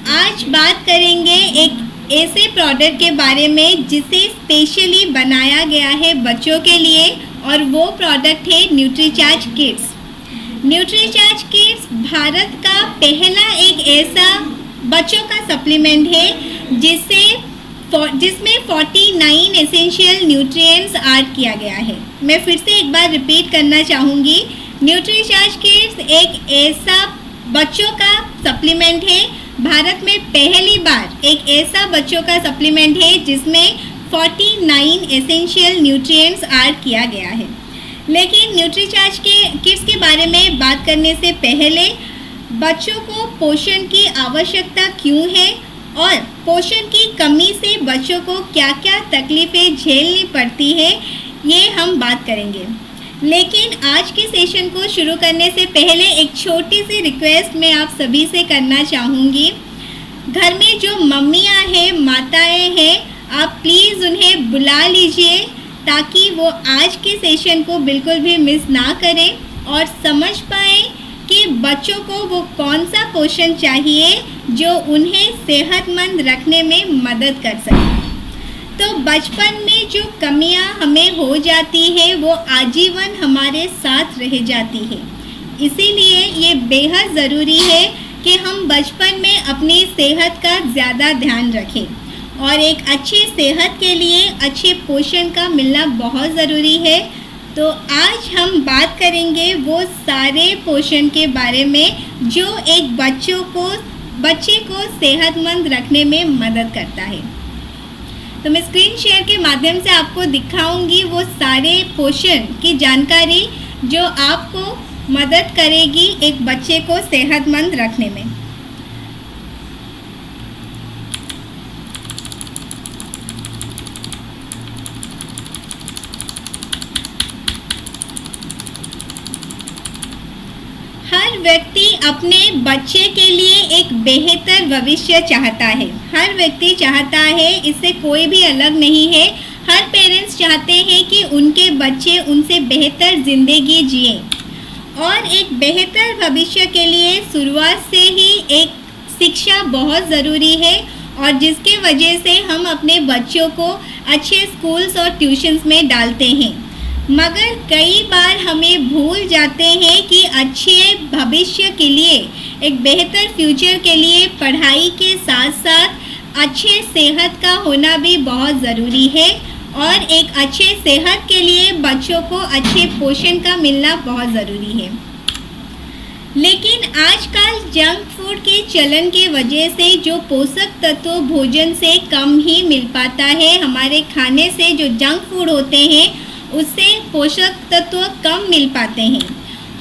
आज बात करेंगे एक ऐसे प्रोडक्ट के बारे में जिसे स्पेशली बनाया गया है बच्चों के लिए, और वो प्रोडक्ट है Nutricharge kids. Nutricharge kids Bharat का पहला एक ऐसा बच्चों का सप्लीमेंट है जिसमें 49 एसेंशियल न्यूट्रिएंट्स ऐड किया गया है। मैं फिर से एक बार रिपीट करना चाहूँगी, न्यूट्रीचार्ज किड्स एक ऐसा बच्चों का सप्लीमेंट है, भारत में पहली बार एक ऐसा बच्चों का सप्लीमेंट है जिसमें 49 एसेंशियल न्यूट्रिएंट्स ऐड किया गया है। लेकिन न्यूट्रीचार्ज किड्स के बारे में बात करने से पहले बच्चों को पोषण की आवश्यकता क्यों है और पोषण की कमी से बच्चों को क्या क्या तकलीफ़ें झेलनी पड़ती है, ये हम बात करेंगे। लेकिन आज के सेशन को शुरू करने से पहले एक छोटी सी रिक्वेस्ट मैं आप सभी से करना चाहूँगी। घर में जो मम्मियाँ हैं, माताएँ हैं, आप प्लीज़ उन्हें बुला लीजिए ताकि वो आज के सेशन को बिल्कुल भी मिस ना करें और समझ पाएँ कि बच्चों को वो कौन सा पोषण चाहिए जो उन्हें सेहतमंद रखने में मदद कर सके। तो बचपन में जो कमियां हमें हो जाती है वो आजीवन हमारे साथ रह जाती है, इसीलिए ये बेहद ज़रूरी है कि हम बचपन में अपनी सेहत का ज़्यादा ध्यान रखें और एक अच्छी सेहत के लिए अच्छे पोषण का मिलना बहुत ज़रूरी है। तो आज हम बात करेंगे वो सारे पोषण के बारे में जो एक बच्चे को सेहतमंद रखने में मदद करता है। तो मैं स्क्रीन शेयर के माध्यम से आपको दिखाऊंगी वो सारे पोषण की जानकारी जो आपको मदद करेगी एक बच्चे को सेहतमंद रखने में। हर व्यक्ति अपने बच्चे के लिए एक बेहतर भविष्य चाहता है। हर व्यक्ति चाहता है, इससे कोई भी अलग नहीं है। हर पेरेंट्स चाहते हैं कि उनके बच्चे उनसे बेहतर ज़िंदगी जिए और एक बेहतर भविष्य के लिए शुरुआत से ही एक शिक्षा बहुत ज़रूरी है, और जिसके वजह से हम अपने बच्चों को अच्छे स्कूल्स और ट्यूशन्स में डालते हैं। मगर कई बार हमें भूल जाते हैं कि अच्छे भविष्य के लिए, एक बेहतर फ्यूचर के लिए पढ़ाई के साथ साथ अच्छे सेहत का होना भी बहुत ज़रूरी है, और एक अच्छे सेहत के लिए बच्चों को अच्छे पोषण का मिलना बहुत ज़रूरी है। लेकिन आजकल जंक फूड के चलन के वजह से जो पोषक तत्व भोजन से कम ही मिल पाता है, हमारे खाने से जो जंक फूड होते हैं उससे पोषक तत्व कम मिल पाते हैं,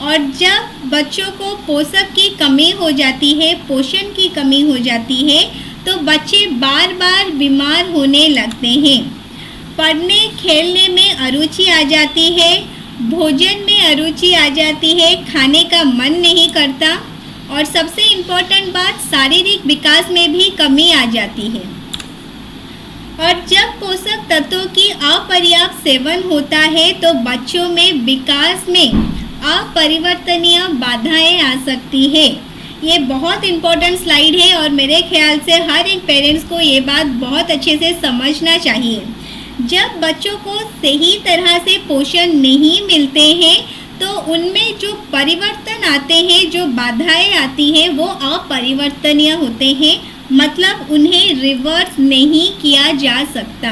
और जब बच्चों को पोषक की कमी हो जाती है, पोषण की कमी हो जाती है, तो बच्चे बार बार बीमार होने लगते हैं। पढ़ने खेलने में अरुचि आ जाती है, भोजन में अरुचि आ जाती है, खाने का मन नहीं करता, और सबसे इम्पोर्टेंट बात, शारीरिक विकास में भी कमी आ जाती है। और जब पोषक तत्वों की अपर्याप्त सेवन होता है तो बच्चों में विकास में अपरिवर्तनीय बाधाएं आ सकती है। ये बहुत इम्पोर्टेंट स्लाइड है और मेरे ख्याल से हर एक पेरेंट्स को ये बात बहुत अच्छे से समझना चाहिए। जब बच्चों को सही तरह से पोषण नहीं मिलते हैं तो उनमें जो परिवर्तन आते हैं, जो बाधाएं आती हैं, वो अपरिवर्तनीय होते हैं, मतलब उन्हें रिवर्स नहीं किया जा सकता।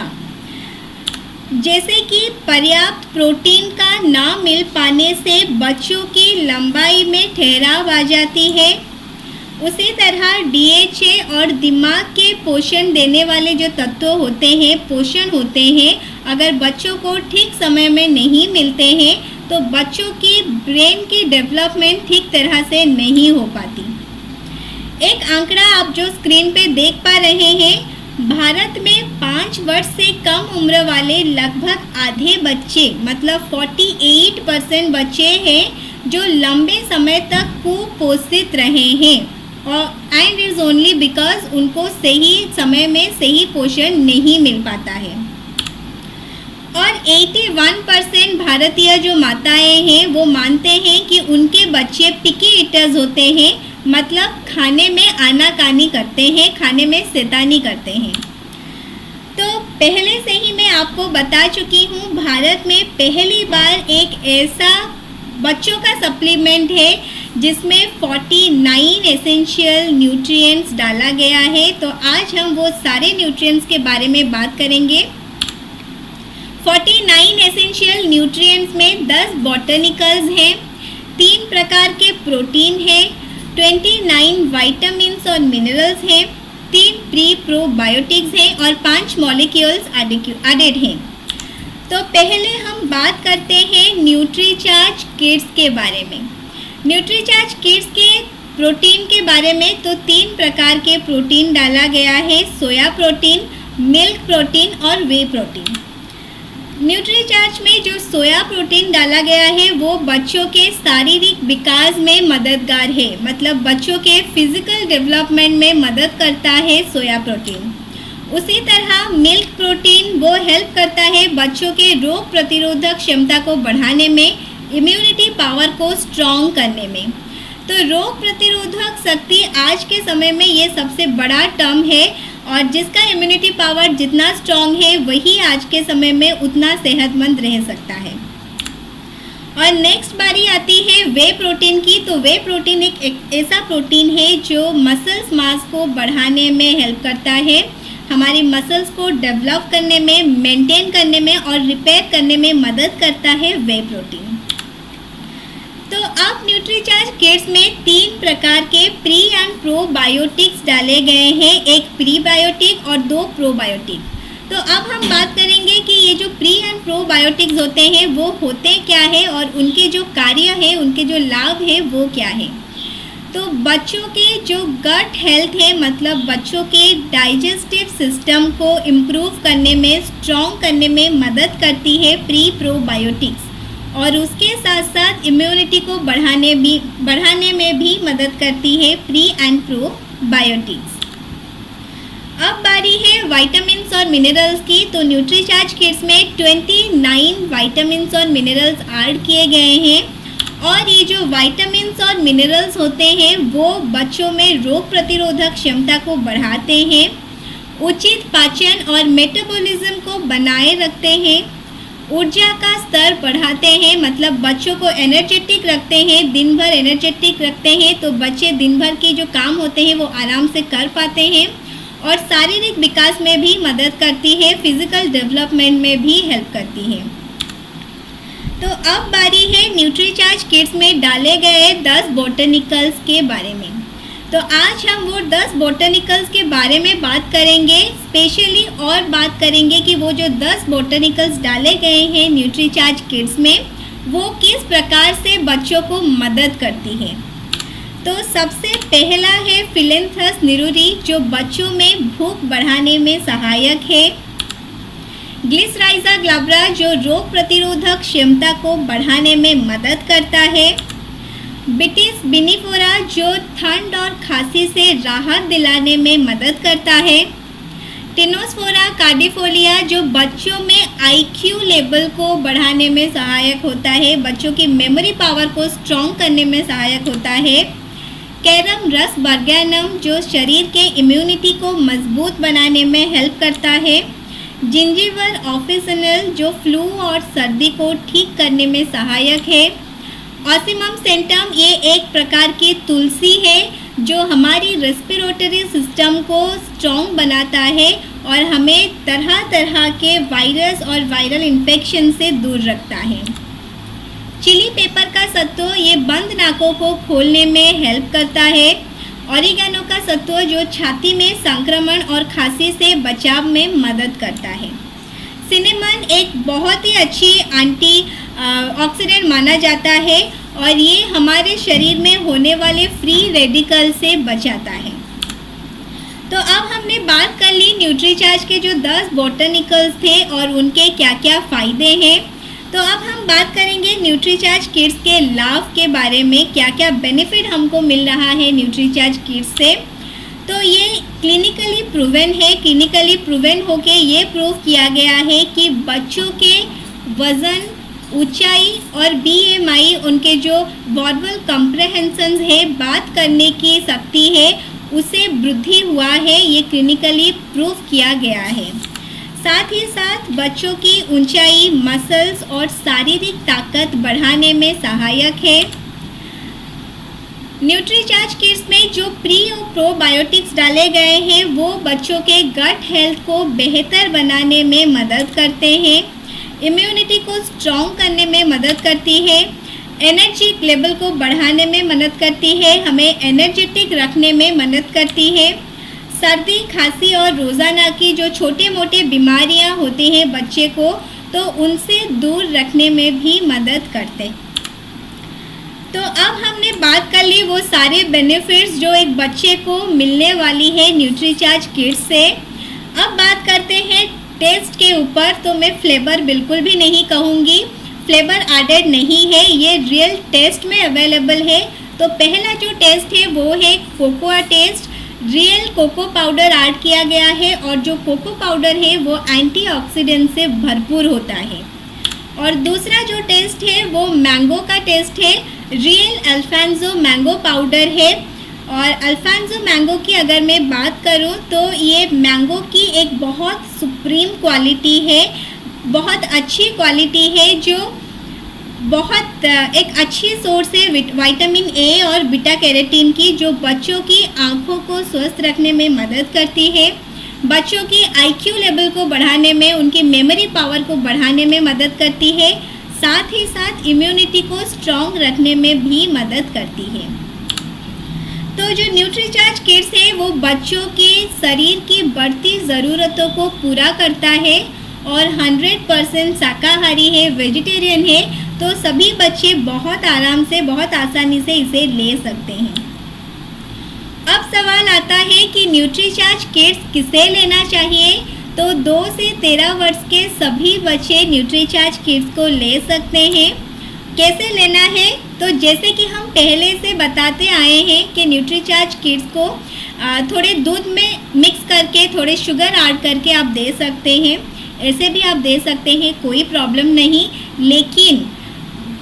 जैसे कि पर्याप्त प्रोटीन का ना मिल पाने से बच्चों की लंबाई में ठहराव आ जाती है, उसी तरह डीएचए और दिमाग के पोषण देने वाले जो तत्व होते हैं, पोषण होते हैं, अगर बच्चों को ठीक समय में नहीं मिलते हैं तो बच्चों की ब्रेन की डेवलपमेंट ठीक तरह से नहीं हो पाती। एक आंकड़ा आप जो स्क्रीन पे देख पा रहे हैं, भारत में 5 वर्ष से कम उम्र वाले लगभग आधे बच्चे, मतलब 48% बच्चे हैं जो लंबे समय तक कुपोषित रहे हैं, और एंड इज़ ओनली बिकॉज उनको सही समय में सही पोषण नहीं मिल पाता है। और 81% भारतीय जो माताएं हैं वो मानते हैं कि उनके बच्चे पिकी ईटर्स होते हैं, मतलब खाने में आनाकानी करते हैं, खाने में शैतानी करते हैं। तो पहले से ही मैं आपको बता चुकी हूँ, भारत में पहली बार एक ऐसा बच्चों का सप्लीमेंट है जिसमें 49 एसेंशियल न्यूट्रिएंट्स डाला गया है। तो आज हम वो सारे न्यूट्रिएंट्स के बारे में बात करेंगे। 49 एसेंशियल न्यूट्रिएंट्स में 10 बॉटनिकल्स हैं, 3 प्रकार के प्रोटीन हैं, 29 विटामिन्स और मिनरल्स हैं, 3 प्री प्रोबायोटिक्स हैं और 5 मॉलिक्यूल्स एडेड हैं। तो पहले हम बात करते हैं न्यूट्रीचार्ज किड्स के बारे में। न्यूट्रीचार्ज किड्स के प्रोटीन के बारे में तो 3 प्रकार के प्रोटीन डाला गया है, सोया प्रोटीन, मिल्क प्रोटीन और वे प्रोटीन। न्यूट्रीचार्ज में जो सोया प्रोटीन डाला गया है वो बच्चों के शारीरिक विकास में मददगार है, मतलब बच्चों के फिजिकल डेवलपमेंट में मदद करता है सोया प्रोटीन। उसी तरह मिल्क प्रोटीन वो हेल्प करता है बच्चों के रोग प्रतिरोधक क्षमता को बढ़ाने में, इम्यूनिटी पावर को स्ट्रॉन्ग करने में। तो रोग प्रतिरोधक शक्ति आज के समय में ये सबसे बड़ा टर्म है और जिसका इम्यूनिटी पावर जितना स्ट्रॉन्ग है वही आज के समय में उतना सेहतमंद रह सकता है। और नेक्स्ट बारी आती है वे प्रोटीन की। तो वे प्रोटीन एक ऐसा प्रोटीन है जो मसल्स मास को बढ़ाने में हेल्प करता है, हमारी मसल्स को डेवलप करने में, मेंटेन करने में और रिपेयर करने में मदद करता है वे प्रोटीन। तो अब न्यूट्रीचार्ज किड्स में 3 प्रकार के प्री एंड प्रोबायोटिक्स डाले गए हैं, एक प्रीबायोटिक और 2 प्रोबायोटिक। तो अब हम बात करेंगे कि ये जो प्री एंड प्रोबायोटिक्स होते हैं वो होते क्या है और उनके जो कार्य है, उनके जो लाभ है वो क्या है। तो बच्चों के जो गट हेल्थ है, मतलब बच्चों के डाइजेस्टिव सिस्टम को इम्प्रूव करने में, स्ट्रॉन्ग करने में मदद करती है प्री प्रोबायोटिक्स और उसके साथ साथ इम्यूनिटी को बढ़ाने में भी मदद करती है प्री एंड प्रोबायोटिक्स। अब बारी है विटामिन्स और मिनरल्स की। तो न्यूट्रीचार्ज किड्स में 29 विटामिन्स और मिनरल्स ऐड किए गए हैं और ये जो विटामिन्स और मिनरल्स होते हैं वो बच्चों में रोग प्रतिरोधक क्षमता को बढ़ाते हैं, उचित पाचन और मेटाबॉलिज्म को बनाए रखते हैं, ऊर्जा का स्तर बढ़ाते हैं, मतलब बच्चों को एनर्जेटिक रखते हैं, दिन भर एनर्जेटिक रखते हैं तो बच्चे दिन भर के जो काम होते हैं वो आराम से कर पाते हैं और शारीरिक विकास में भी मदद करती है, फिजिकल डेवलपमेंट में भी हेल्प करती है। तो अब बारी है न्यूट्रीचार्ज किड्स में डाले गए 10 बॉटनिकल्स के बारे में। तो आज हम वो 10 बॉटनिकल्स के बारे में बात करेंगे, स्पेशली और बात करेंगे कि वो जो 10 बॉटनिकल्स डाले गए हैं न्यूट्रीचार्ज किड्स में वो किस प्रकार से बच्चों को मदद करती है। तो सबसे पहला है फिलेंथस निरूरी जो बच्चों में भूख बढ़ाने में सहायक है, ग्लिसराइजा ग्लाब्रा जो रोग प्रतिरोधक क्षमता को बढ़ाने में मदद करता है, बिटिस बिनिफोरा जो ठंड और खांसी से राहत दिलाने में मदद करता है, टिनोस्फोरा कार्डिफोलिया जो बच्चों में आईक्यू लेवल को बढ़ाने में सहायक होता है, बच्चों की मेमोरी पावर को स्ट्रॉन्ग करने में सहायक होता है, कैरम रस बर्गैनम जो शरीर के इम्यूनिटी को मजबूत बनाने में हेल्प करता है, जिंजीवर ऑफिसिनल जो फ्लू और सर्दी को ठीक करने में सहायक है, ऑसिमम सेंटम ये एक प्रकार की तुलसी है जो हमारी रेस्पिरेटरी सिस्टम को स्ट्रॉन्ग बनाता है और हमें तरह तरह के वायरस और वायरल इन्फेक्शन से दूर रखता है। चिली पेपर का सत्व ये बंद नाकों को खोलने में हेल्प करता है, ऑरिगेनो का सत्व जो छाती में संक्रमण और खांसी से बचाव में मदद करता है। सिनेमन एक बहुत ही अच्छी एंटी ऑक्सीडेंट माना जाता है और ये हमारे शरीर में होने वाले फ्री रेडिकल से बचाता है। तो अब हमने बात कर ली न्यूट्रीचार्ज के जो 10 बॉटनिकल्स थे और उनके क्या क्या फ़ायदे हैं। तो अब हम बात करेंगे न्यूट्रीचार्ज किड्स के लाभ के बारे में, क्या क्या बेनिफिट हमको मिल रहा है न्यूट्रीचार्ज किड्स से। तो ये क्लिनिकली प्रूवन है, क्लिनिकली प्रूवन होके ये प्रूव किया गया है कि बच्चों के वज़न ऊंचाई और BMI उनके जो वर्बल कॉम्प्रहेंशन है, बात करने की शक्ति है, उसे वृद्धि हुआ है। ये क्लिनिकली प्रूव किया गया है। साथ ही साथ बच्चों की ऊंचाई मसल्स और शारीरिक ताकत बढ़ाने में सहायक है। न्यूट्रीचार्ज किड्स में जो प्री और प्रोबायोटिक्स डाले गए हैं वो बच्चों के गट हेल्थ को बेहतर बनाने में मदद करते हैं, इम्यूनिटी को स्ट्रॉन्ग करने में मदद करती है, एनर्जी लेवल को बढ़ाने में मदद करती है, हमें एनर्जेटिक रखने में मदद करती है। सर्दी खांसी और रोज़ाना की जो छोटे मोटे बीमारियां होती हैं बच्चे को, तो उनसे दूर रखने में भी मदद करते हैं। तो अब हमने बात कर ली वो सारे बेनिफिट्स जो एक बच्चे को मिलने वाली है न्यूट्रीचार्ज किड्स से। अब बात करते हैं टेस्ट के ऊपर। तो मैं फ्लेवर बिल्कुल भी नहीं कहूँगी, फ्लेवर एडेड नहीं है, ये रियल टेस्ट में अवेलेबल है। तो पहला जो टेस्ट है वो है cocoa taste. Real cocoa powder add किया गया है और जो कोको पाउडर है वो एंटीऑक्सीडेंट से भरपूर होता है। और दूसरा जो टेस्ट है वो मैंगो का टेस्ट है। रियल अल्फांसो मैंगो पाउडर है। और अल्फांसो मैंगो की अगर मैं बात करूं तो ये मैंगो की एक बहुत सुप्रीम क्वालिटी है, बहुत अच्छी क्वालिटी है, जो बहुत एक अच्छी सोर्स है विटामिन ए और बीटा कैरोटीन की, जो बच्चों की आँखों को स्वस्थ रखने में मदद करती है, बच्चों की IQ लेवल को बढ़ाने में, उनकी मेमोरी पावर को बढ़ाने में मदद करती है, साथ ही साथ इम्यूनिटी को स्ट्रॉन्ग रखने में भी मदद करती है। तो जो न्यूट्रीचार्ज किड्स है वो बच्चों के शरीर की बढ़ती ज़रूरतों को पूरा करता है और 100% शाकाहारी है, वेजिटेरियन है, तो सभी बच्चे बहुत आराम से, बहुत आसानी से इसे ले सकते हैं। अब सवाल आता है कि न्यूट्रीचार्ज किड्स किसे लेना चाहिए। तो 2 से 13 वर्ष के सभी बच्चे न्यूट्रीचार्ज किड्स को ले सकते हैं। कैसे लेना है? तो जैसे कि हम पहले से बताते आए हैं कि न्यूट्रीचार्ज किड्स को थोड़े दूध में मिक्स करके, थोड़े शुगर ऐड करके आप दे सकते हैं। ऐसे भी आप दे सकते हैं, कोई प्रॉब्लम नहीं। लेकिन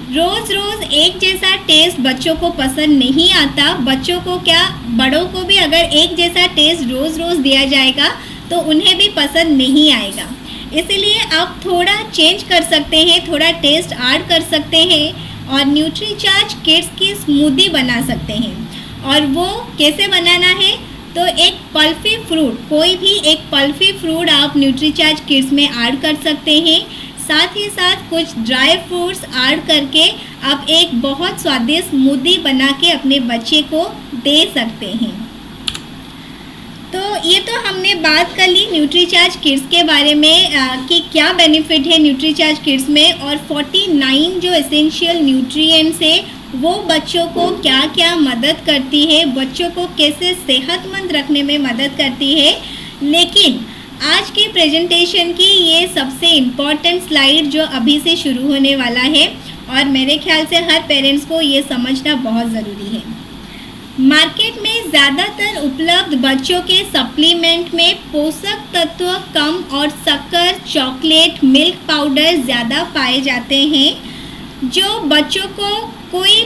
रोज़ रोज़ एक जैसा टेस्ट बच्चों को पसंद नहीं आता। बच्चों को क्या, बड़ों को भी अगर एक जैसा टेस्ट रोज़ रोज़ दिया जाएगा तो उन्हें भी पसंद नहीं आएगा। इसलिए आप थोड़ा चेंज कर सकते हैं, थोड़ा टेस्ट ऐड कर सकते हैं और न्यूट्रीचार्ज किड्स की स्मूदी बना सकते हैं। और वो कैसे बनाना है? तो एक पल्पी फ्रूट, कोई भी एक पल्पी फ्रूट आप न्यूट्रीचार्ज किड्स में ऐड कर सकते हैं। साथ ही साथ कुछ ड्राई फ्रूट्स ऐड करके आप एक बहुत स्वादिष्ट स्मूदी बना के अपने बच्चे को दे सकते हैं। तो ये तो हमने बात कर ली न्यूट्रीचार्ज किड्स के बारे में कि क्या बेनिफिट है न्यूट्रीचार्ज किड्स में, और 49 जो एसेंशियल न्यूट्रिएंट्स है वो बच्चों को क्या क्या मदद करती है, बच्चों को कैसे सेहतमंद रखने में मदद करती है। लेकिन आज के प्रेजेंटेशन की ये सबसे इम्पॉर्टेंट स्लाइड जो अभी से शुरू होने वाला है, और मेरे ख्याल से हर पेरेंट्स को ये समझना बहुत ज़रूरी है। मार्केट में ज़्यादातर उपलब्ध बच्चों के सप्लीमेंट में पोषक तत्व कम और शक्कर, चॉकलेट, मिल्क पाउडर ज़्यादा पाए जाते हैं, जो बच्चों को कोई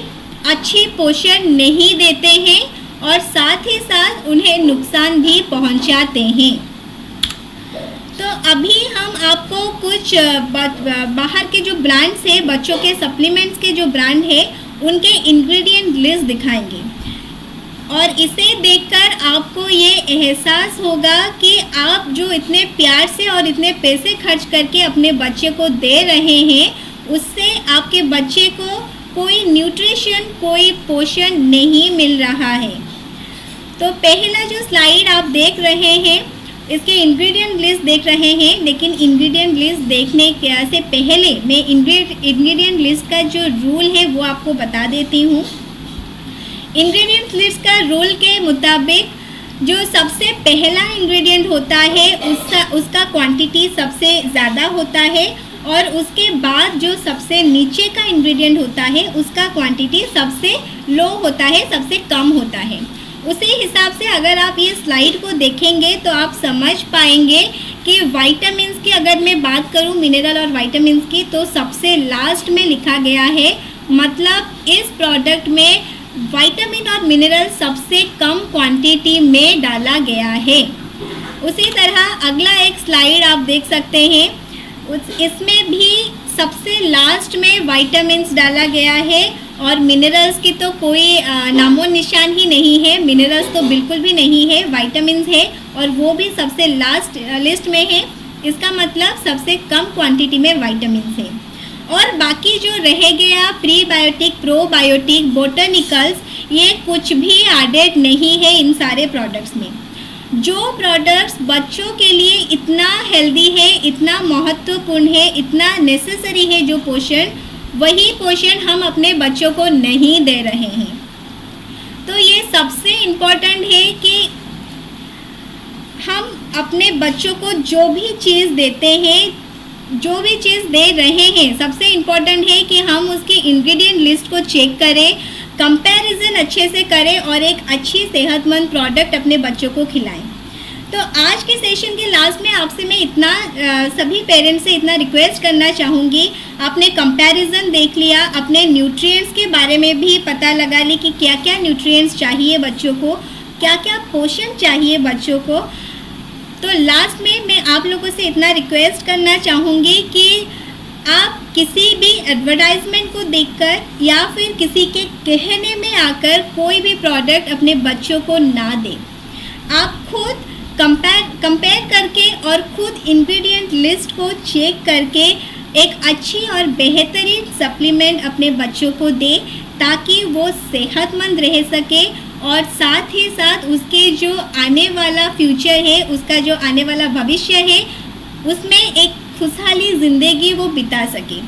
अच्छी पोषण नहीं देते हैं और साथ ही साथ उन्हें नुकसान भी पहुंचाते हैं। तो अभी हम आपको कुछ बाहर के जो ब्रांड्स हैं, बच्चों के सप्लीमेंट्स के जो ब्रांड है, उनके इंग्रेडिएंट लिस्ट दिखाएंगे और इसे देखकर आपको ये एहसास होगा कि आप जो इतने प्यार से और इतने पैसे खर्च करके अपने बच्चे को दे रहे हैं, उससे आपके बच्चे को कोई न्यूट्रिशन, कोई पोषण नहीं मिल रहा है। तो पहला जो स्लाइड आप देख रहे हैं, इसके इंग्रेडिएंट लिस्ट देख रहे हैं, लेकिन इंग्रेडिएंट लिस्ट देखने से पहले मैं इंग्रेडिएंट लिस्ट का जो रूल है वो आपको बता देती हूँ। इंग्रेडिएंट लिस्ट का रूल के मुताबिक जो सबसे पहला इंग्रेडिएंट होता है उसका क्वांटिटी सबसे ज़्यादा होता है, और उसके बाद जो सबसे नीचे का इंग्रेडिएंट होता है उसका क्वांटिटी सबसे लो होता है, सबसे कम होता है। उसी हिसाब से अगर आप ये स्लाइड को देखेंगे तो आप समझ पाएंगे कि विटामिन्स की अगर मैं बात करूं, मिनरल और विटामिन्स की, तो सबसे लास्ट में लिखा गया है। मतलब इस प्रोडक्ट में विटामिन और मिनरल सबसे कम क्वांटिटी में डाला गया है। उसी तरह अगला एक स्लाइड आप देख सकते हैं, इसमें भी सबसे लास्ट में विटामिन्स डाला गया है और मिनरल्स की तो कोई नामो निशान ही नहीं है। मिनरल्स तो बिल्कुल भी नहीं है, विटामिन्स है और वो भी सबसे लास्ट लिस्ट में है। इसका मतलब सबसे कम क्वांटिटी में विटामिन्स है। और बाकी जो रह गया प्रीबायोटिक, प्रोबायोटिक, बोटनिकल्स, ये कुछ भी एडेड नहीं है इन सारे प्रोडक्ट्स में। जो प्रोडक्ट्स बच्चों के लिए इतना हेल्दी है, इतना महत्वपूर्ण है, इतना नेसेसरी है जो पोषण, वही पोषण हम अपने बच्चों को नहीं दे रहे हैं। तो ये सबसे इम्पोर्टेंट है कि हम अपने बच्चों को जो भी चीज़ देते हैं, जो भी चीज़ दे रहे हैं, सबसे इम्पोर्टेंट है कि हम उसकी इंग्रेडिएंट लिस्ट को चेक करें, कंपैरिजन अच्छे से करें और एक अच्छी सेहतमंद प्रोडक्ट अपने बच्चों को खिलाएं। तो आज के सेशन के लास्ट में आपसे मैं इतना सभी पेरेंट्स से इतना रिक्वेस्ट करना चाहूँगी, आपने कंपैरिजन देख लिया, अपने न्यूट्रिएंट्स के बारे में भी पता लगा ली कि क्या क्या न्यूट्रिएंट्स चाहिए बच्चों को, क्या क्या पोषण चाहिए बच्चों को। तो लास्ट में मैं आप लोगों से इतना रिक्वेस्ट करना चाहूँगी कि आप किसी भी एडवर्टाइजमेंट को देखकर या फिर किसी के कहने में आकर कोई भी प्रोडक्ट अपने बच्चों को ना दें। आप खुद कंपेयर करके और खुद इंग्रेडिएंट लिस्ट को चेक करके एक अच्छी और बेहतरीन सप्लीमेंट अपने बच्चों को दें ताकि वो सेहतमंद रह सके और साथ ही साथ उसके जो आने वाला फ्यूचर है, उसका जो आने वाला भविष्य है, उसमें एक खुशहाली ज़िंदगी वो बिता सके।